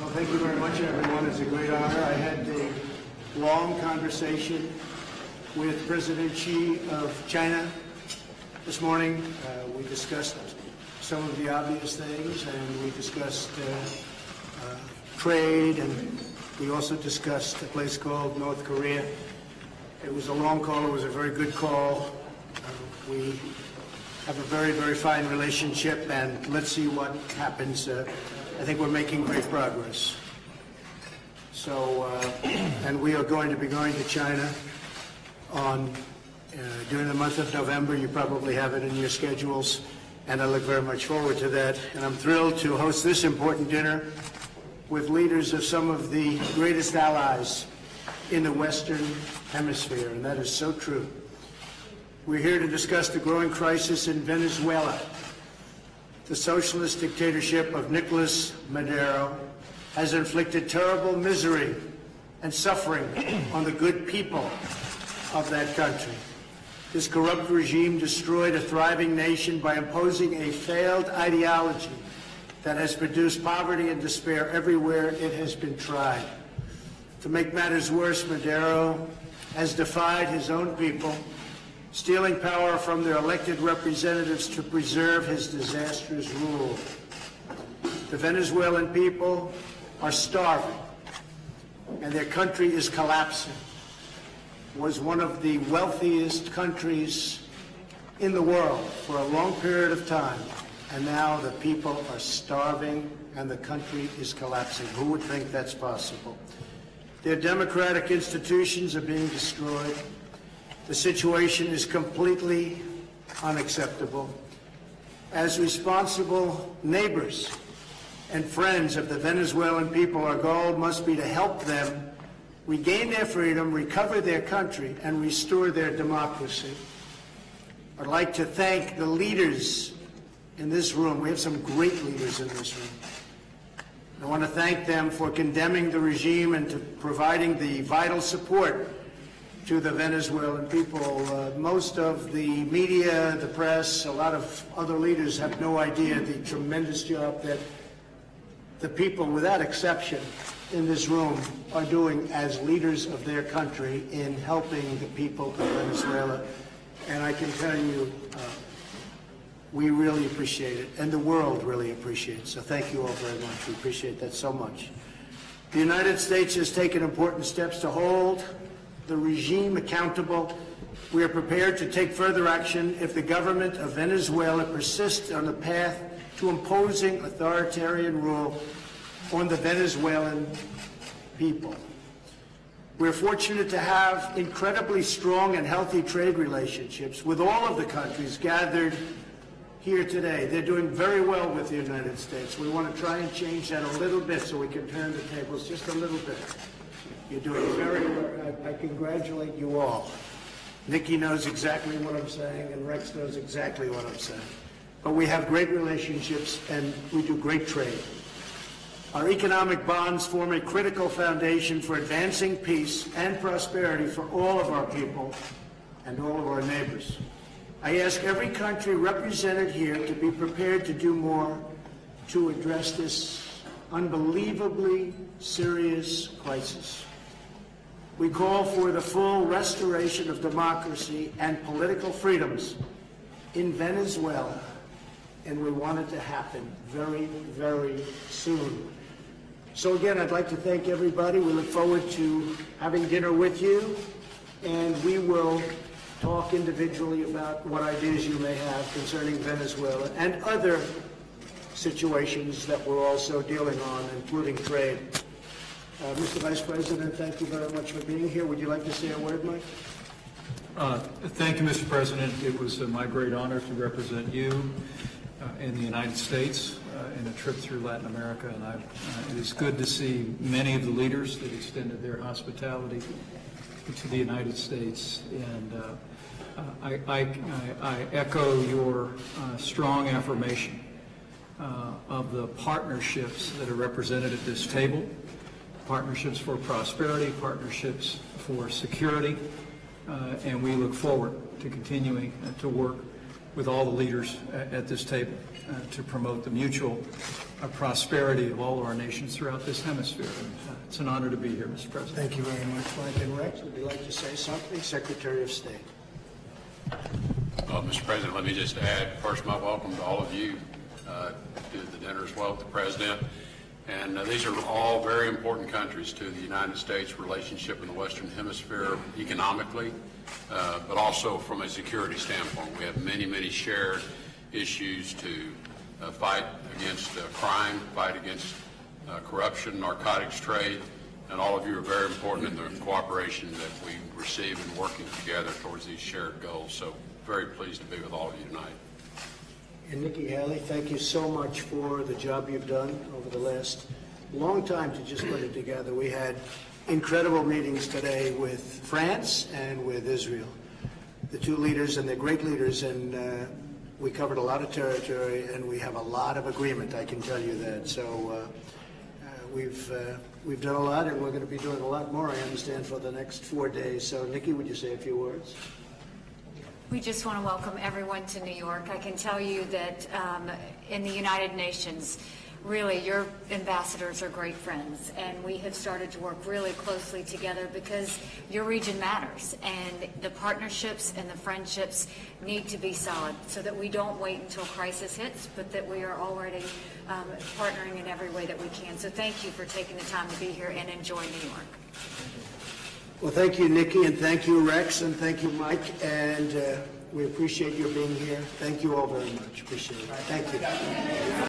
Well, thank you very much, everyone. It's a great honor. I had a long conversation with President Xi of China this morning. We discussed some of the obvious things, and we discussed trade, and we also discussed a place called North Korea. It was a long call. It was a very good call. We have a very, very fine relationship, and let's see what happens. I think we're making great progress. So, and we are going to be going to China on during the month of November. You probably have it in your schedules, and I look very much forward to that. And I'm thrilled to host this important dinner with leaders of some of the greatest allies in the Western Hemisphere, and that is so true. We're here to discuss the growing crisis in Venezuela. The socialist dictatorship of Nicolas Maduro has inflicted terrible misery and suffering on the good people of that country. This corrupt regime destroyed a thriving nation by imposing a failed ideology that has produced poverty and despair everywhere it has been tried. To make matters worse, Maduro has defied his own people, stealing power from their elected representatives to preserve his disastrous rule. The Venezuelan people are starving, and their country is collapsing. It was one of the wealthiest countries in the world for a long period of time, and now the people are starving and the country is collapsing. Who would think that's possible? Their democratic institutions are being destroyed. The situation is completely unacceptable. As responsible neighbors and friends of the Venezuelan people, our goal must be to help them regain their freedom, recover their country, and restore their democracy. I'd like to thank the leaders in this room. We have some great leaders in this room. I want to thank them for condemning the regime and to providing the vital support to the Venezuelan people. Most of the media, the press, a lot of other leaders have no idea the tremendous job that the people, without exception, in this room are doing as leaders of their country in helping the people of Venezuela. And I can tell you, we really appreciate it, and the world really appreciates it. So thank you all very much. We appreciate that so much. The United States has taken important steps to hold the regime accountable. We are prepared to take further action if the government of Venezuela persists on the path to imposing authoritarian rule on the Venezuelan people. We're fortunate to have incredibly strong and healthy trade relationships with all of the countries gathered here today. They're doing very well with the United States. We want to try and change that a little bit so we can turn the tables just a little bit. You're doing very well. I congratulate you all. Nikki knows exactly what I'm saying, and Rex knows exactly what I'm saying. But we have great relationships, and we do great trade. Our economic bonds form a critical foundation for advancing peace and prosperity for all of our people and all of our neighbors. I ask every country represented here to be prepared to do more to address this unbelievably serious crisis. We call for the full restoration of democracy and political freedoms in Venezuela, and we want it to happen very, very soon. So again, I'd like to thank everybody. We look forward to having dinner with you, and we will talk individually about what ideas you may have concerning Venezuela and other situations that we're also dealing on, including trade. Mr. Vice President, thank you very much for being here. Would you like to say a word, Mike? Thank you, Mr. President. It was my great honor to represent you in the United States in a trip through Latin America, and it is good to see many of the leaders that extended their hospitality to the United States. And I echo your strong affirmation of the partnerships that are represented at this table, partnerships for prosperity, partnerships for security, and we look forward to continuing to work with all the leaders at this table to promote the mutual prosperity of all of our nations throughout this hemisphere. It's an honor to be here, Mr. President. Thank you very much, Mike. And Rex, would you like to say something? Secretary of State. Well, Mr. President, let me just add first my welcome to all of you to the dinner as well with the President. And these are all very important countries to the United States relationship in the Western Hemisphere economically, but also from a security standpoint. We have many, many shared issues to fight against crime, fight against corruption, narcotics trade, and all of you are very important in the cooperation that we receive in working together towards these shared goals. So very pleased to be with all of you tonight. And Nikki Haley, thank you so much for the job you've done over the last long time to just put it together. We had incredible meetings today with France and with Israel. The two leaders, and they're great leaders, and we covered a lot of territory, and we have a lot of agreement, I can tell you that. So we've done a lot, and we're going to be doing a lot more, I understand, for the next 4 days. So, Nikki, would you say a few words? We just want to welcome everyone to New York. I can tell you that in the United Nations, really, your ambassadors are great friends, and we have started to work really closely together because your region matters, and the partnerships and the friendships need to be solid so that we don't wait until crisis hits, but that we are already partnering in every way that we can. So thank you for taking the time to be here and enjoy New York. Well, thank you, Nikki, and thank you, Rex, and thank you, Mike, and we appreciate your being here. Thank you all very much. Appreciate it. Thank you.